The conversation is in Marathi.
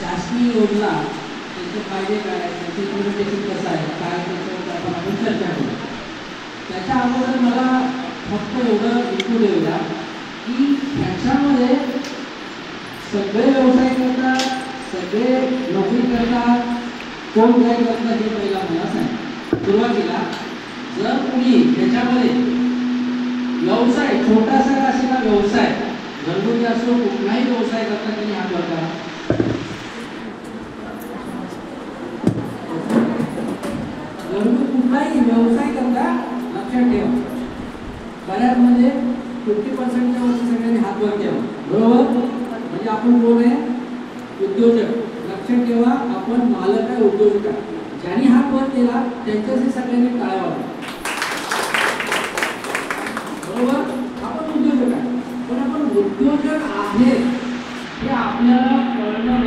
शासकीय योजना त्याचे फायदे काय आहेत, त्याचे इम्प्लिमेंटेशन कसं आहे, काय त्याच्यावर आपण चर्चा करू. त्याच्या अगोदर मला फक्त एवढं इनपुट देऊया की ह्याच्यामध्ये सगळे व्यवसाय करतात, सगळे नोकरी करतात, कोण काय करतात हे पहिला मला सांग. सुरुवातीला जर कोणी ह्याच्यामध्ये व्यवसाय छोटासा असेला व्यवसाय घरगुती असो कुठलाही व्यवसाय करता त्यांनी हात वर करा. घरगुती कुठलाही व्यवसाय करता लक्षात ठेवा. बऱ्याच म्हणजे 50%च्या वरती सगळ्यांनी हात वर ठेवा. बरोबर, म्हणजे आपण कोण आहे? उद्योजक. लक्षात ठेवा, आपण मालक आहे, उद्योजक आहे. ज्यांनी हात वर केला त्यांच्याशी सगळ्यांनी टाळ्या वाजवा. बरोबर, आपण उद्योजक आहे, पण आपण उद्योजक आहे हे आपल्याला कळणं